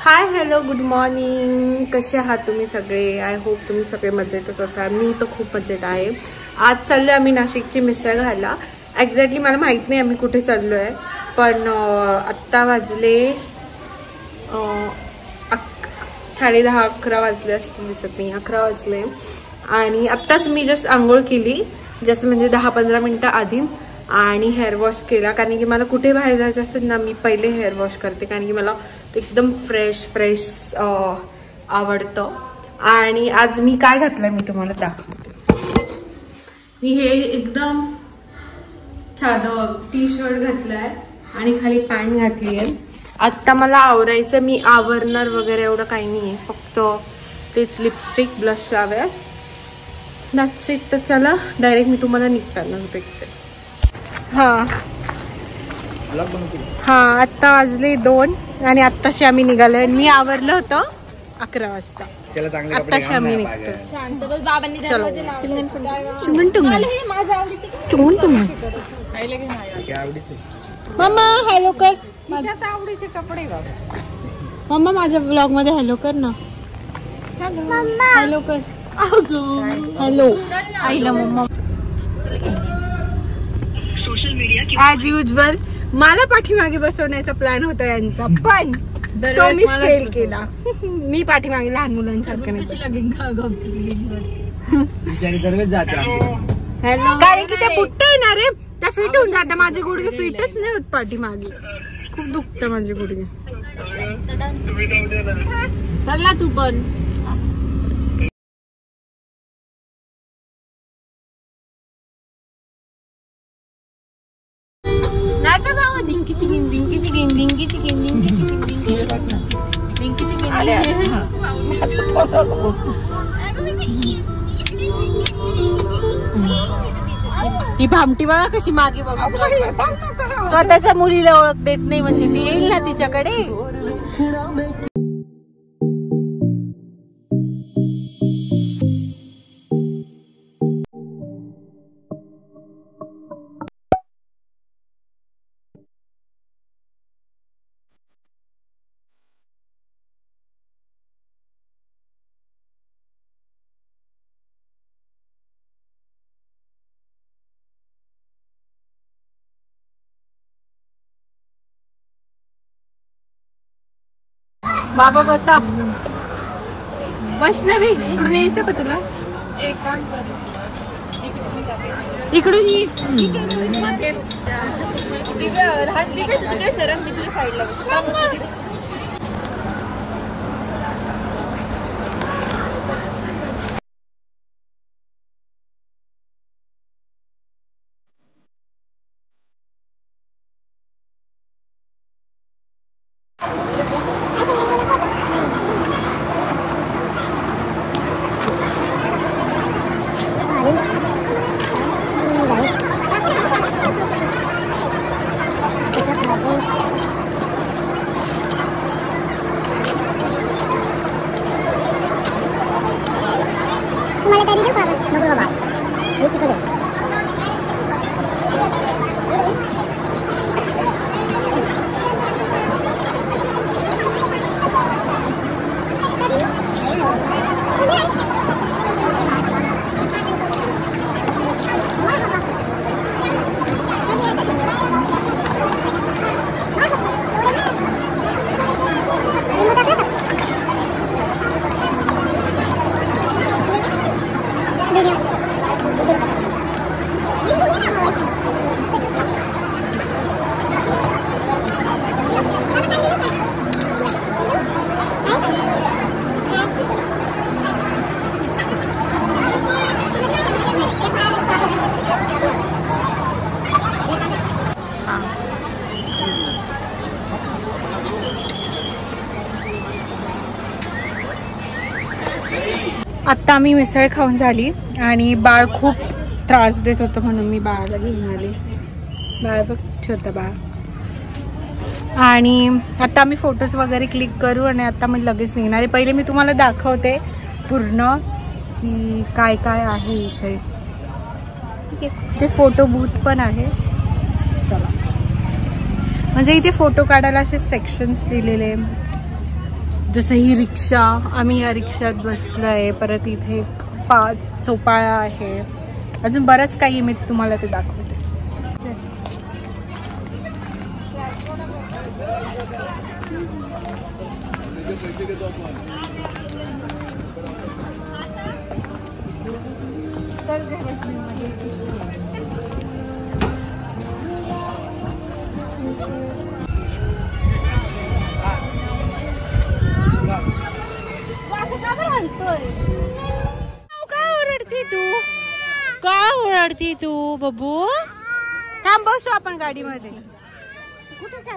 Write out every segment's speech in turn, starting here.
Hi hello good morning. कसे आहात तुम्ही सगळे? आय होप तुम्ही सगळे मजेतच असाल. मी तर खूप मजेत आहे. आज चाललोय आम्ही नाशिकची मिसळ खायला. एक्झॅक्टली मला माहित नाही आम्ही कुठे चाललोय, पण आत्ता वाजले 10:30-11 वाजले असतील, दिसत नाही 11 वाजले. आणि आत्ताच मी जस्ट आंघोळ केली, जस्ट म्हणजे 10-15 मिनिटं आधी, आणि हेअर वॉश केला. कारण की मला कुठे बाहेर जायचं असेल ना, मी पहिले हेअर वॉश करते, कारण की मला एकदम फ्रेश आवडतं. आणि आज मी काय घातलंय मी तुम्हाला दाखवते. मी हे एकदम साधं टी शर्ट घातलंय आणि खाली पॅन्ट घातली आहे. आत्ता मला आवरायचं, मी आवरणार वगैरे एवढं काही नाहीये, फक्त तेच लिपस्टिक ब्लश लावेल, दॅट्स इट. तर चला डायरेक्ट मी तुम्हाला निघताना भेटते. हा आत्ता वाजले 2 आणि आत्ताशी आम्ही निघालोय. मी आवरलं होतं 11 वाजता, आत्ताशी आम्ही निघतो. मम्मा हॅलो कर, माझ्या आवडीचे कपडे. मम्मा माझ्या ब्लॉग मध्ये हॅलो कर ना. हॅलो कर. हॅलो आईला मम्मा. ॲज युजल मला पाठीमागे बसवण्याचा प्लॅन होता यांचा, पण तो मी फेल केला. मी पाठीमागे लहान मुलांसारखं नाही, कारण की ते बुट्टे येणार आहे, त्या फिट होऊन जाते. माझे गुडघे फिटच नाही होत पाठीमागे, खूप दुखतं माझे गुडघे. चला तू पण. डिंकी चिकिन डिंकी चिकिन डिंकी चिकिन डिंकी चिकिन डिंकी चिकिन. ही भामटी बघा कशी मागे बघा, स्वतःच्या मुलीला ओळख देत नाही, म्हणजे ती येईल ना तिच्याकडे. बाबा बसा. वैष्णवी इकडून यायचं का तुला? इकडून ये. आत्ता आम्ही मिसळ खाऊन झाली आणि बाळ खूप त्रास देत होतं, म्हणून मी बाळाला घेऊन आले. बाळ बघ, छोटं बाळ. आणि आता आम्ही फोटोज वगैरे क्लिक करू आणि आता मी लगेच निघणार आहे. पहिले मी तुम्हाला दाखवते पूर्ण की काय काय आहे इथे. ठीक आहे, ते फोटो बूथ पण आहे. चला, म्हणजे इथे फोटो काढायला असे सेक्शन्स दिलेले. जसं ही रिक्षा, आम्ही या रिक्षात बसलोय. परत इथे एक चौपाळा आहे, अजून बरंच काही मी तुम्हाला ते दाखवते. का ओरडती तू बबू? थांब, बसू आपण गाडीमध्ये.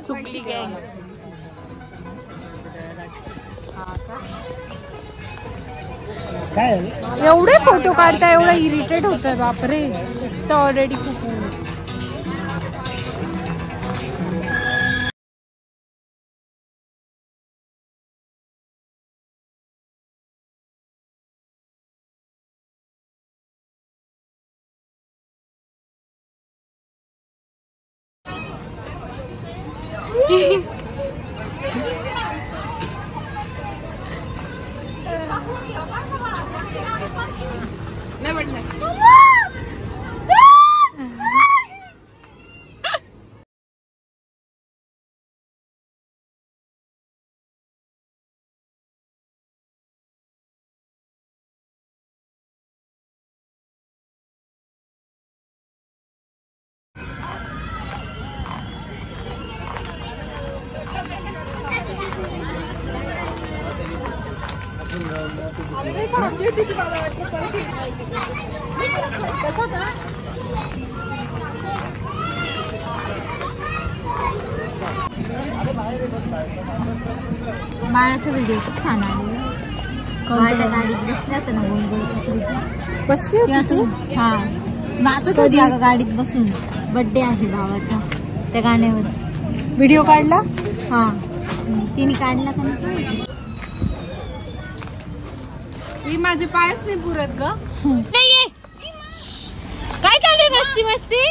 चुकली गँग. एवढे फोटो काढता, एवढा इरिटेट होतोय बापरे. तर ऑलरेडी खूप नाही म्हटलं. बाळाचा व्हिडिओ खूप छान आले. त्या गाडीत बसल्या तर ना, गोल चक्रीची बसली होती. हा, नाचत होती अगं गाडीत बसून. बर्थडे आहे भावाचा, त्या गाण्यावर व्हिडिओ काढला. हा, तिने काढला का नाही. ही माझे पायच नाही पुरत ग. नाहीये काय चालू मस्ती मस्ती.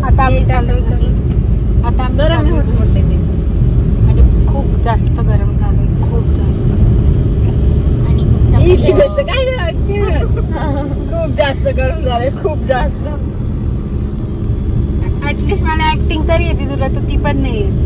आता आम्ही चाललोय घरी. आता आम्ही म्हटले ते आणि खूप जास्त गरम झालंय, खूप जास्त. आणि खूप जास्त गरम झालंय, खूप जास्त. ऍटलीस्ट मला ऍक्टिंग तरी येते, तुला तर ती पण नाही येत.